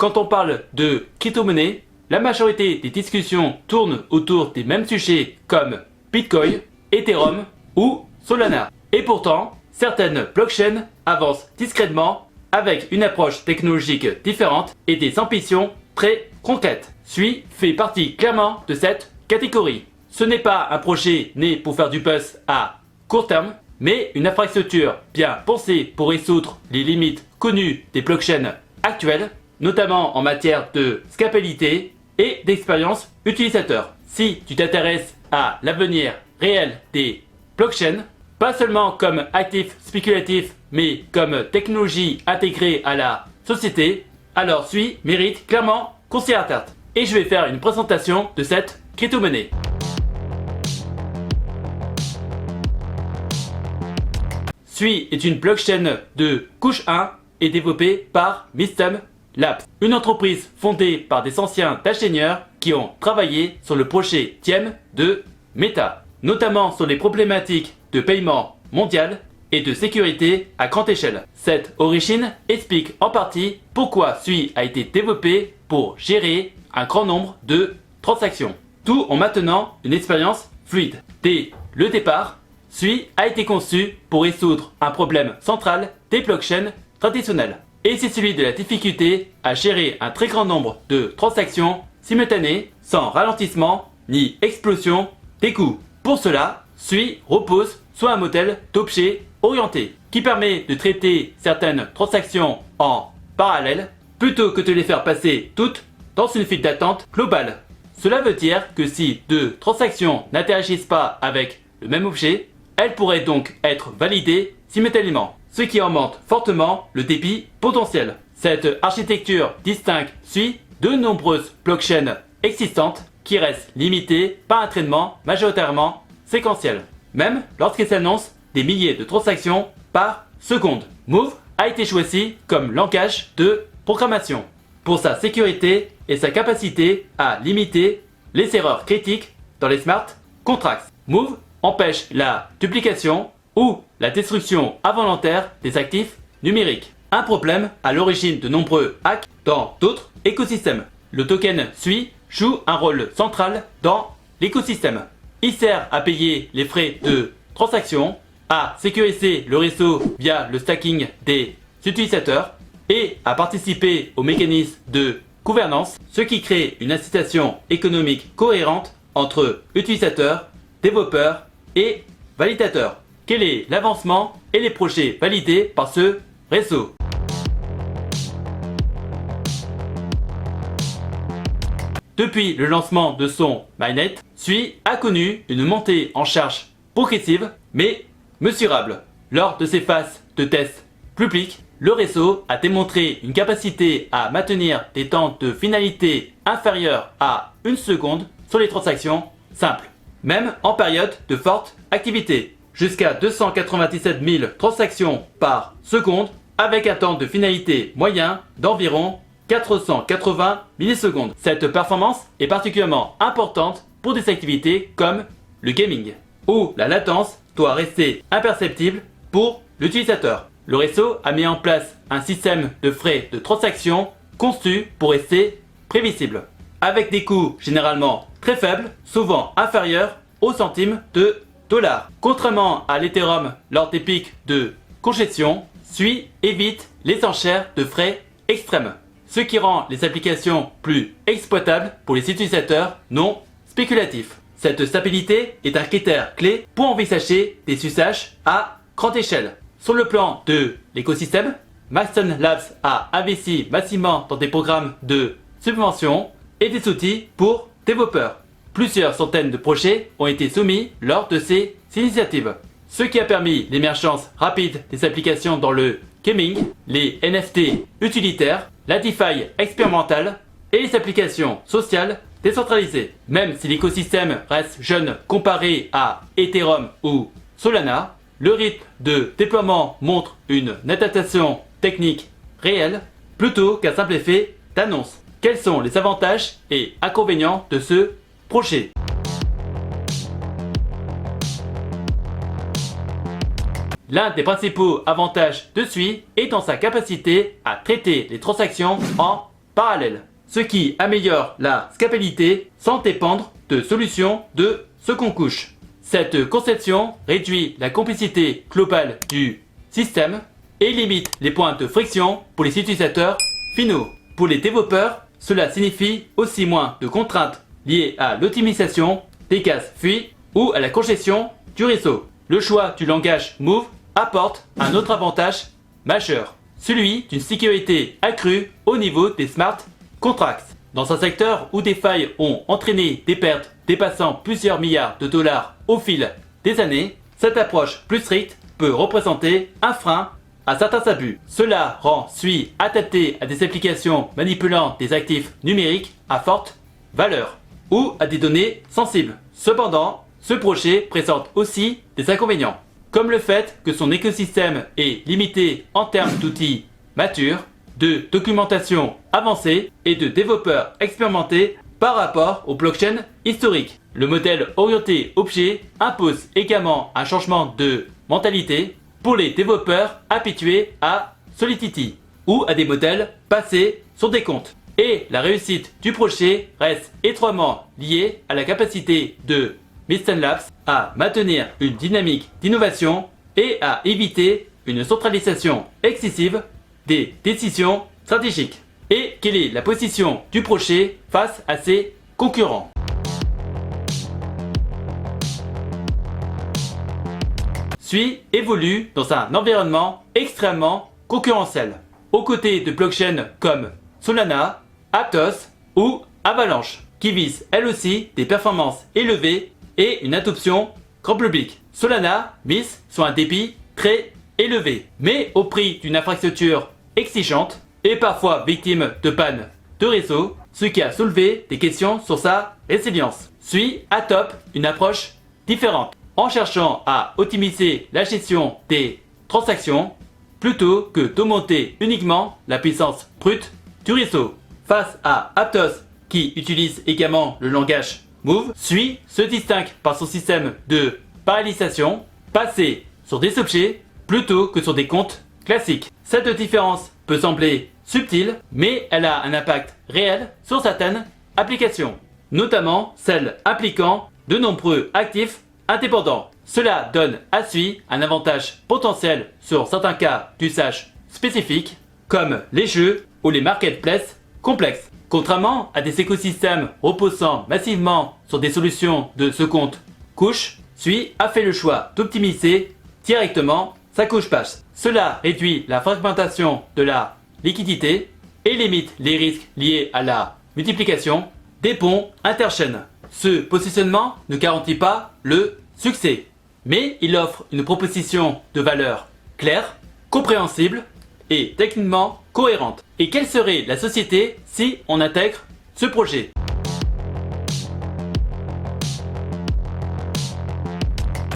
quand on parle de crypto-monnaie, la majorité des discussions tournent autour des mêmes sujets comme Bitcoin, Ethereum ou Solana. Et pourtant, certaines blockchains avancent discrètement avec une approche technologique différente et des ambitions très concrètes. SUI fait partie clairement de cette catégorie. Ce n'est pas un projet né pour faire du buzz à court terme, mais une infrastructure bien pensée pour résoudre les limites connues des blockchains actuelles, notamment en matière de scalabilité et d'expérience utilisateur. Si tu t'intéresses à l'avenir réel des blockchains, pas seulement comme actif spéculatif, mais comme technologie intégrée à la société, alors SUI mérite clairement qu'on s'y attarde. Et je vais faire une présentation de cette crypto-monnaie. SUI est une blockchain de couche 1 et développée par Mysten Labs, une entreprise fondée par des anciens ingénieurs qui ont travaillé sur le projet Diem de Meta, notamment sur les problématiques de paiement mondial et de sécurité à grande échelle. Cette origine explique en partie pourquoi SUI a été développé pour gérer un grand nombre de transactions, tout en maintenant une expérience fluide. Dès le départ, SUI a été conçu pour résoudre un problème central des blockchains traditionnelles. Et c'est celui de la difficulté à gérer un très grand nombre de transactions simultanées sans ralentissement ni explosion des coûts. Pour cela, SUI repose sur un modèle d'objet orienté qui permet de traiter certaines transactions en parallèle plutôt que de les faire passer toutes dans une file d'attente globale. Cela veut dire que si deux transactions n'interagissent pas avec le même objet, elles pourraient donc être validées simultanément, ce qui augmente fortement le débit potentiel. Cette architecture distingue SUI de nombreuses blockchains existantes qui restent limitées par un traitement majoritairement séquentiel, même lorsqu'il s'annonce des milliers de transactions par seconde. Move a été choisi comme langage de programmation pour sa sécurité et sa capacité à limiter les erreurs critiques dans les smart contracts. Move empêche la duplication ou la destruction involontaire des actifs numériques, un problème à l'origine de nombreux hacks dans d'autres écosystèmes. Le token SUI joue un rôle central dans l'écosystème. Il sert à payer les frais de transaction, à sécuriser le réseau via le stacking des utilisateurs et à participer aux mécanismes de gouvernance, ce qui crée une incitation économique cohérente entre utilisateurs, développeurs et validateurs. Quel est l'avancement et les projets validés par ce réseau? Depuis le lancement de son mainnet, SUI a connu une montée en charge progressive mais mesurable. Lors de ses phases de tests publics, le réseau a démontré une capacité à maintenir des temps de finalité inférieurs à 1 seconde sur les transactions simples, même en période de forte activité, jusqu'à 297 000 transactions par seconde avec un temps de finalité moyen d'environ 480 millisecondes. Cette performance est particulièrement importante pour des activités comme le gaming, où la latence doit rester imperceptible pour l'utilisateur. Le réseau a mis en place un système de frais de transaction conçu pour rester prévisible, avec des coûts généralement très faibles, souvent inférieurs aux centimes de dollars. Contrairement à l'Ethereum lors des pics de congestion, SUI évite les enchères de frais extrêmes, ce qui rend les applications plus exploitables pour les utilisateurs non spéculatifs. Cette stabilité est un critère clé pour envisager des usages à grande échelle. Sur le plan de l'écosystème, Mysten Labs a investi massivement dans des programmes de subvention et des outils pour développeurs. Plusieurs centaines de projets ont été soumis lors de ces initiatives, ce qui a permis l'émergence rapide des applications dans le gaming, les NFT utilitaires, la DeFi expérimentale et les applications sociales décentralisées. Même si l'écosystème reste jeune comparé à Ethereum ou Solana, le rythme de déploiement montre une adaptation technique réelle plutôt qu'un simple effet d'annonce. Quels sont les avantages et inconvénients de ce projet? L'un des principaux avantages de SUI est dans sa capacité à traiter les transactions en parallèles, ce qui améliore la scalabilité sans dépendre de solutions de seconde couche. Cette conception réduit la complexité globale du système et limite les points de friction pour les utilisateurs finaux. Pour les développeurs, cela signifie aussi moins de contraintes liées à l'optimisation des gaz fuites ou à la congestion du réseau. Le choix du langage Move apporte un autre avantage majeur, celui d'une sécurité accrue au niveau des smart contracts. Dans un secteur où des failles ont entraîné des pertes dépassant plusieurs milliards de dollars au fil des années, cette approche plus stricte peut représenter un frein à certains abus. Cela rend SUI adapté à des applications manipulant des actifs numériques à forte valeur ou à des données sensibles. Cependant, ce projet présente aussi des inconvénients, comme le fait que son écosystème est limité en termes d'outils matures, de documentation avancée et de développeurs expérimentés par rapport aux blockchains historiques. Le modèle orienté objet impose également un changement de mentalité pour les développeurs habitués à Solidity ou à des modèles basés sur des comptes. Et la réussite du projet reste étroitement liée à la capacité de Mysten Labs à maintenir une dynamique d'innovation et à éviter une centralisation excessive des décisions stratégiques. Et quelle est la position du projet face à ses concurrents? SUI évolue dans un environnement extrêmement concurrentiel, aux côtés de blockchains comme Solana, Aptos ou Avalanche, qui visent elles aussi des performances élevées et une adoption grand public. Solana mise sur un débit très élevé, mais au prix d'une infrastructure exigeante et parfois victime de panne de réseau, ce qui a soulevé des questions sur sa résilience. SUI adopte une approche différente, en cherchant à optimiser la gestion des transactions plutôt que d'augmenter uniquement la puissance brute du réseau. Face à Aptos, qui utilise également le langage Move, SUI se distingue par son système de parallélisation basé sur des objets plutôt que sur des comptes classiques. Cette différence peut sembler subtile, mais elle a un impact réel sur certaines applications, notamment celles impliquant de nombreux actifs indépendants. Cela donne à SUI un avantage potentiel sur certains cas d'usage spécifiques, comme les jeux ou les marketplaces complexes. Contrairement à des écosystèmes reposant massivement sur des solutions de seconde couche, SUI a fait le choix d'optimiser directement sa couche basse. Cela réduit la fragmentation de la liquidité et limite les risques liés à la multiplication des ponts interchaînes. Ce positionnement ne garantit pas le succès, mais il offre une proposition de valeur claire, compréhensible et techniquement cohérente. Et quelle serait la société si on intègre ce projet?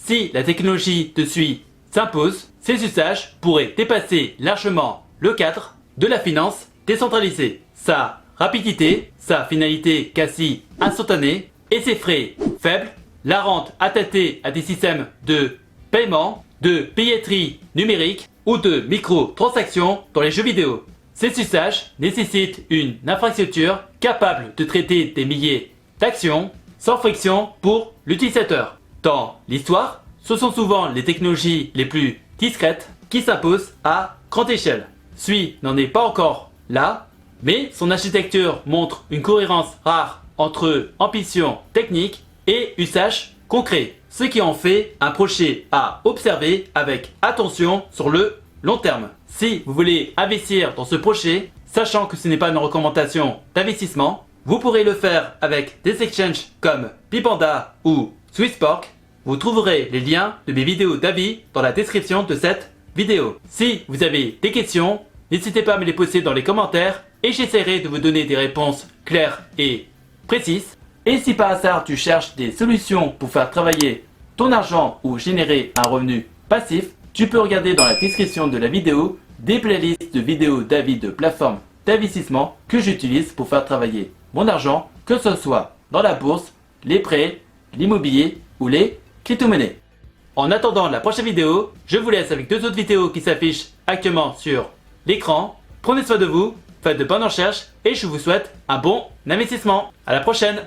Si la technologie de SUI s'impose, ces usages pourraient dépasser largement le cadre de la finance décentralisée. Sa rapidité, sa finalité quasi instantanée et ses frais faibles la rendent adaptée à des systèmes de paiement, de billetterie numérique ou de microtransactions dans les jeux vidéo. Ces usages nécessitent une infrastructure capable de traiter des milliers d'actions sans friction pour l'utilisateur. Dans l'histoire, ce sont souvent les technologies les plus discrètes qui s'imposent à grande échelle. SUI n'en est pas encore là, mais son architecture montre une cohérence rare entre ambition technique et usage concret, ce qui en fait un projet à observer avec attention sur le long terme. Si vous voulez investir dans ce projet, sachant que ce n'est pas une recommandation d'investissement, vous pourrez le faire avec des exchanges comme Bipanda ou Swissborg. Vous trouverez les liens de mes vidéos d'avis dans la description de cette vidéo. Si vous avez des questions, n'hésitez pas à me les poser dans les commentaires et j'essaierai de vous donner des réponses claires et précises. Et si par hasard tu cherches des solutions pour faire travailler ton argent ou générer un revenu passif, tu peux regarder dans la description de la vidéo des playlists de vidéos d'avis de plateformes d'investissement que j'utilise pour faire travailler mon argent, que ce soit dans la bourse, les prêts, l'immobilier ou les crypto-monnaies. En attendant la prochaine vidéo, je vous laisse avec deux autres vidéos qui s'affichent actuellement sur l'écran. Prenez soin de vous faites de bonnes recherches et je vous souhaite un bon investissement. À la prochaine!